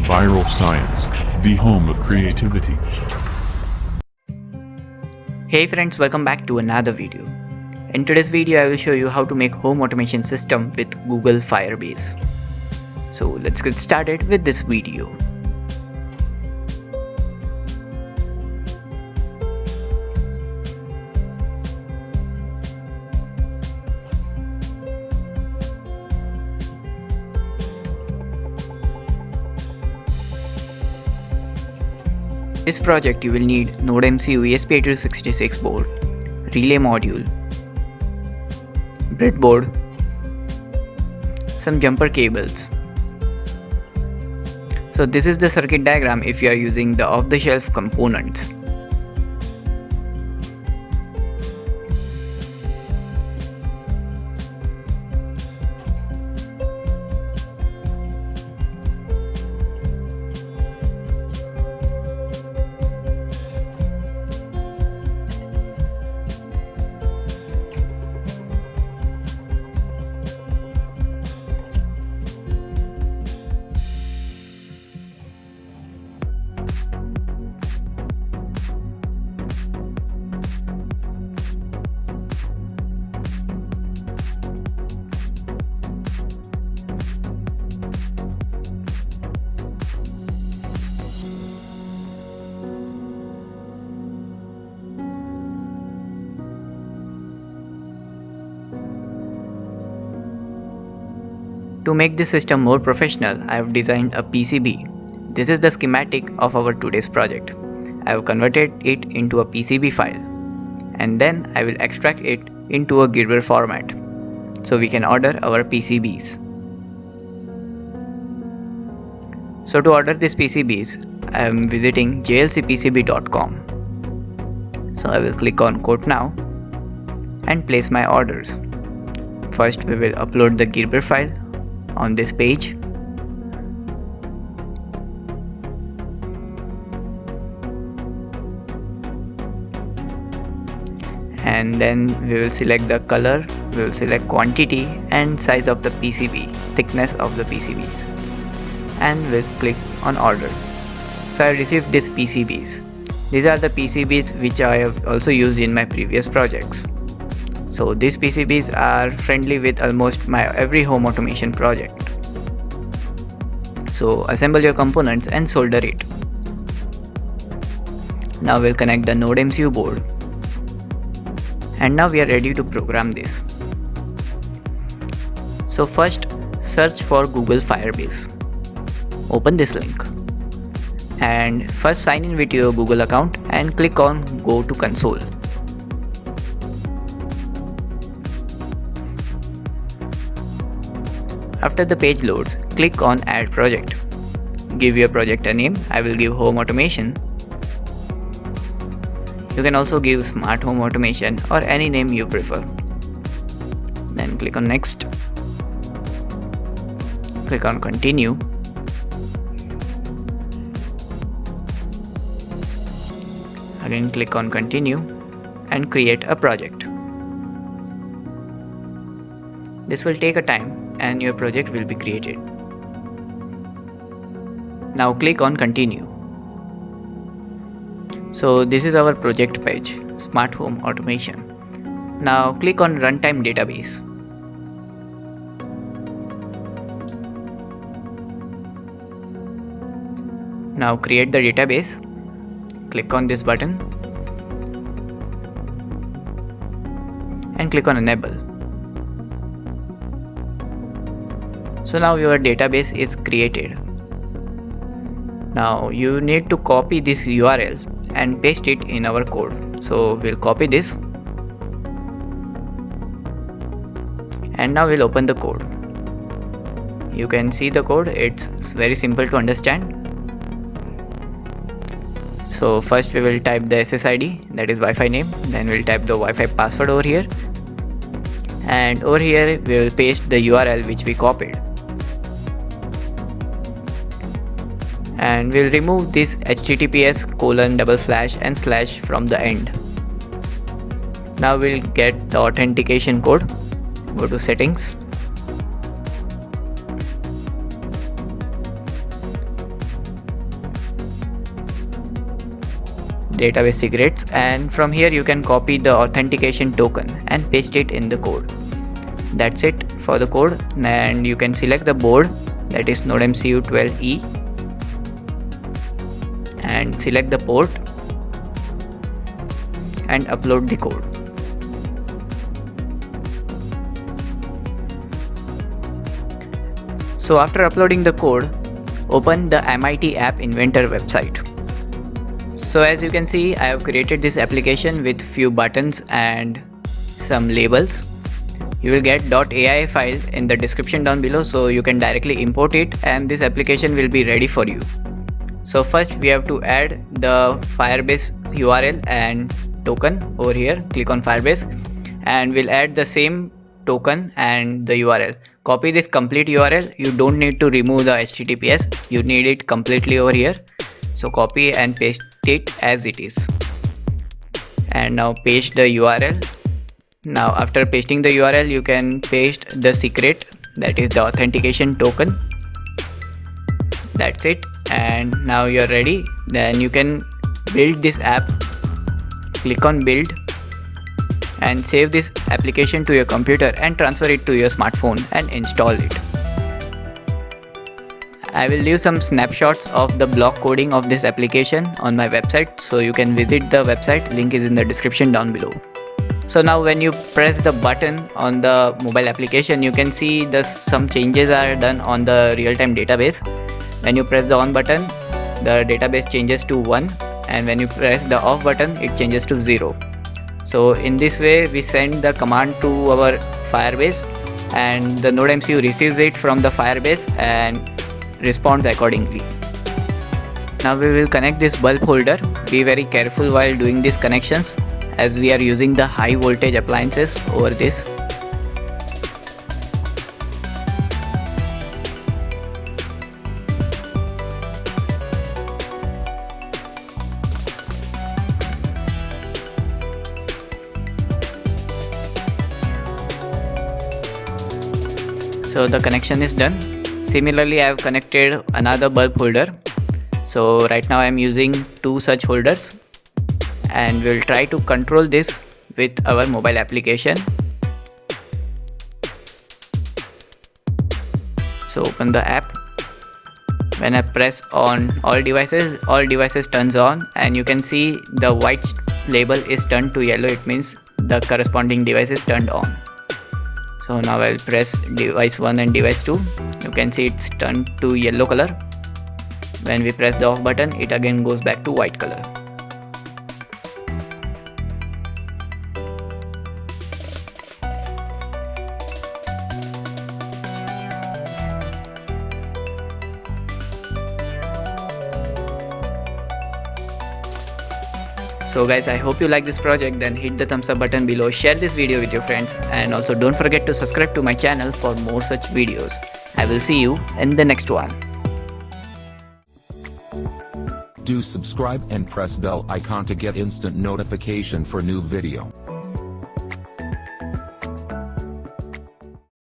Viral Science, the home of creativity. Hey friends, welcome back to another video. In today's video I will show you how to make home automation system with Google Firebase. So let's get started with this video. This project you will need NodeMCU ESP8266 board, relay module, breadboard, some jumper cables. So this is the circuit diagram if you are using the off-the-shelf components. To make this system more professional, I have designed a PCB. This is the schematic of our today's project. I have converted it into a PCB file and then I will extract it into a Gerber format so we can order our PCBs. So to order these PCBs, I am visiting jlcpcb.com. So I will click on Quote Now and place my orders. First we will upload the Gerber file on this page. And then we will select the color, we will select quantity and size of the PCB, thickness of the PCBs, and we'll click on order. So I received these PCBs. These are the PCBs which I have also used in my previous projects. So these PCBs are friendly with almost my every home automation project. So assemble your components and solder it. Now we'll connect the NodeMCU board. And now we are ready to program this. So first search for Google Firebase. Open this link. And first sign in with your Google account and click on Go to Console. After the page loads, click on Add Project. Give your project a name. I will give Home Automation. You can also give Smart Home Automation or any name you prefer. Then click on Next. Click on Continue. Again click on Continue and create a project. This will take a time and your project will be created. Now click on Continue. So this is our project page, Smart Home Automation. Now click on Runtime Database. Now create the database. Click on this button and click on Enable. So now your database is created. Now you need to copy this URL and paste it in our code. So we'll copy this and now we'll open the code. You can see the code, it's very simple to understand. So first we will type the SSID, that is Wi-Fi name, then we'll type the Wi-Fi password over here, and over here we will paste the URL which we copied. And we'll remove this https:// and / from the end. Now we'll get the authentication code. Go to settings. database secrets, and from here you can copy the authentication token and paste it in the code. That's it for the code, and you can select the board, that is NodeMCU 12E, and select the port and upload the code. So after uploading the code, open the MIT App Inventor website. So as you can see, I have created this application with few buttons and some labels. You will get .ai file in the description down below, so you can directly import it and this application will be ready for you. So first we have to add the Firebase URL and token over here. Click on Firebase and we'll add the same token and the URL. Copy this complete URL. You don't need to remove the HTTPS, you need it completely over here. So copy and paste it as it is, and now paste the URL. Now after pasting the URL, you can paste the secret, that is the authentication token. That's it, and now you're ready. Then you can build this app. Click on build and save this application to your computer and transfer it to your smartphone and install it. I will leave some snapshots of the block coding of this application on my website, so you can visit the website, link is in the description down below. So now when you press the button on the mobile application, you can see some changes are done on the real-time database. When you press the on button, the database changes to 1, and when you press the off button, it changes to 0. So in this way we send the command to our Firebase, and the NodeMCU receives it from the Firebase and responds accordingly. Now we will connect this bulb holder. Be very careful while doing these connections, as we are using the high voltage appliances over this. So the connection is done. Similarly, I have connected another bulb holder. So right now I am using 2 such holders, and we'll try to control this with our mobile application. So open the app. When I press on all devices turns on, and you can see the white label is turned to yellow. It means the corresponding device is turned on. So now I'll press device 1 and device 2. You can see it's turned to yellow color. When we press the off button, it again goes back to white color. So guys, I hope you like this project. Then hit the thumbs up button below, share this video with your friends, and also don't forget to subscribe to my channel for more such videos. I will see you in the next one. Do subscribe and press bell icon to get instant notification for new video.